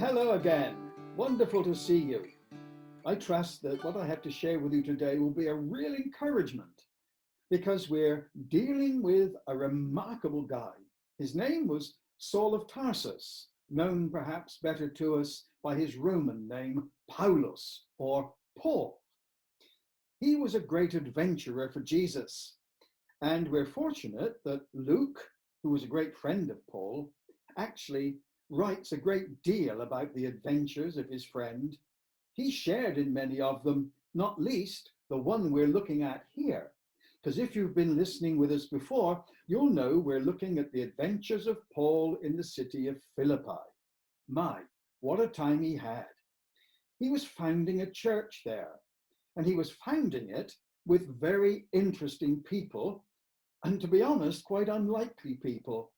Hello again. Wonderful to see you. I trust that what I have to share with you today will be a real encouragement because we're dealing with a remarkable guy. His name was Saul of Tarsus, known perhaps better to us by his Roman name, Paulus or Paul. He was a great adventurer for Jesus, and we're fortunate that Luke, who was a great friend of Paul, actually writes a great deal about the adventures of his friend. He shared in many of them, not least the one we're looking at here. Because if you've been listening with us before, you'll know we're looking at the adventures of Paul in the city of Philippi. My, what a time he had. He was founding a church there, and he was founding it with very interesting people, and to be honest, quite unlikely people.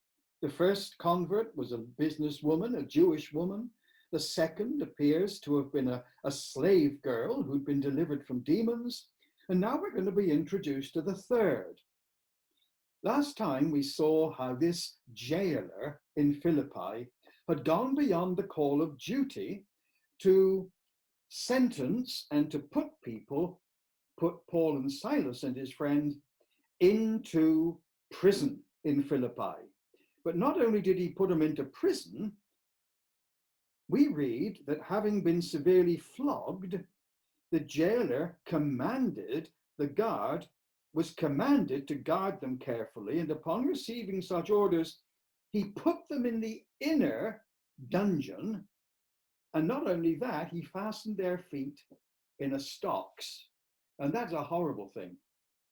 The first convert was a businesswoman, a Jewish woman. The second appears to have been a slave girl who'd been delivered from demons. And now we're going to be introduced to the third. Last time we saw how this jailer in Philippi had gone beyond the call of duty to sentence and to put Paul and Silas and his friend into prison in Philippi. But not only did he put them into prison, we read that having been severely flogged, the jailer was commanded to guard them carefully, and upon receiving such orders, he put them in the inner dungeon, and not only that, he fastened their feet in a stocks. And that's a horrible thing,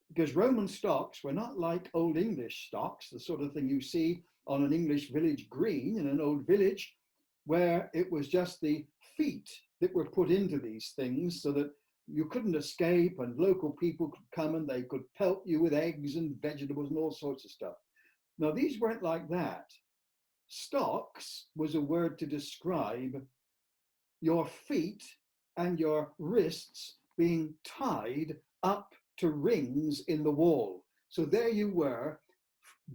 because Roman stocks were not like Old English stocks, the sort of thing you see on an English village green in an old village, where it was just the feet that were put into these things so that you couldn't escape and local people could come and they could pelt you with eggs and vegetables and all sorts of stuff. Now, these weren't like that. Stocks was a word to describe your feet and your wrists being tied up to rings in the wall. So there you were,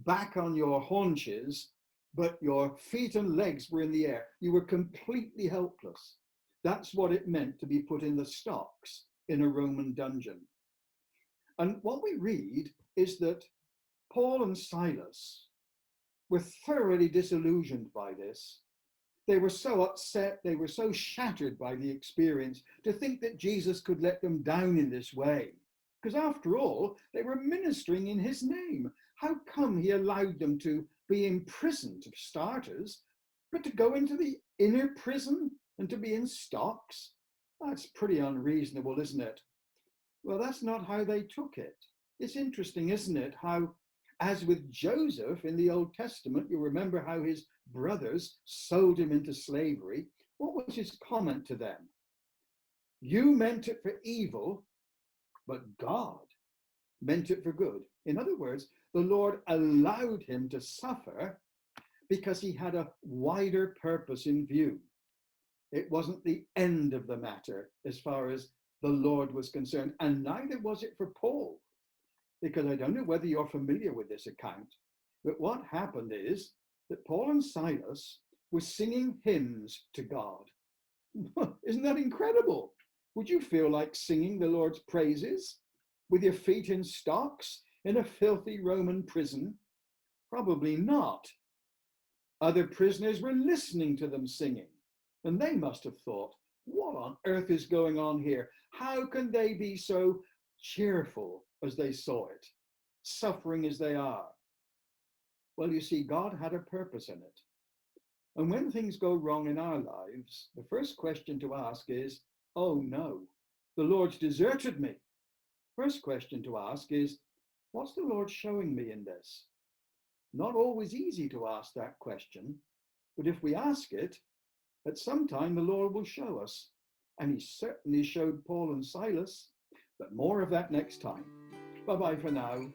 back on your haunches, but your feet and legs were in the air. You were completely helpless. That's what it meant to be put in the stocks in a Roman dungeon. And what we read is that Paul and Silas were thoroughly disillusioned by this. They were so upset, they were so shattered by the experience to think that Jesus could let them down in this way. Because after all, they were ministering in his name. How come he allowed them to be imprisoned, for starters, but to go into the inner prison and to be in stocks? That's pretty unreasonable, isn't it? Well, that's not how they took it. It's interesting, isn't it, how, as with Joseph in the Old Testament, you remember how his brothers sold him into slavery. What was his comment to them? You meant it for evil, but God meant it for good. In other words, the Lord allowed him to suffer because he had a wider purpose in view. It wasn't the end of the matter as far as the Lord was concerned, and neither was it for Paul, because I don't know whether you're familiar with this account, but what happened is that Paul and Silas were singing hymns to God. Isn't that incredible? Would you feel like singing the Lord's praises with your feet in stocks in a filthy Roman prison? Probably not. Other prisoners were listening to them singing, and they must have thought, what on earth is going on here? How can they be so cheerful as they saw it, suffering as they are? Well, you see, God had a purpose in it. And when things go wrong in our lives, the first question to ask is, oh no, the Lord's deserted me. First question to ask is, what's the Lord showing me in this? Not always easy to ask that question, but if we ask it, at some time the Lord will show us. And he certainly showed Paul and Silas, but more of that next time. Bye-bye for now.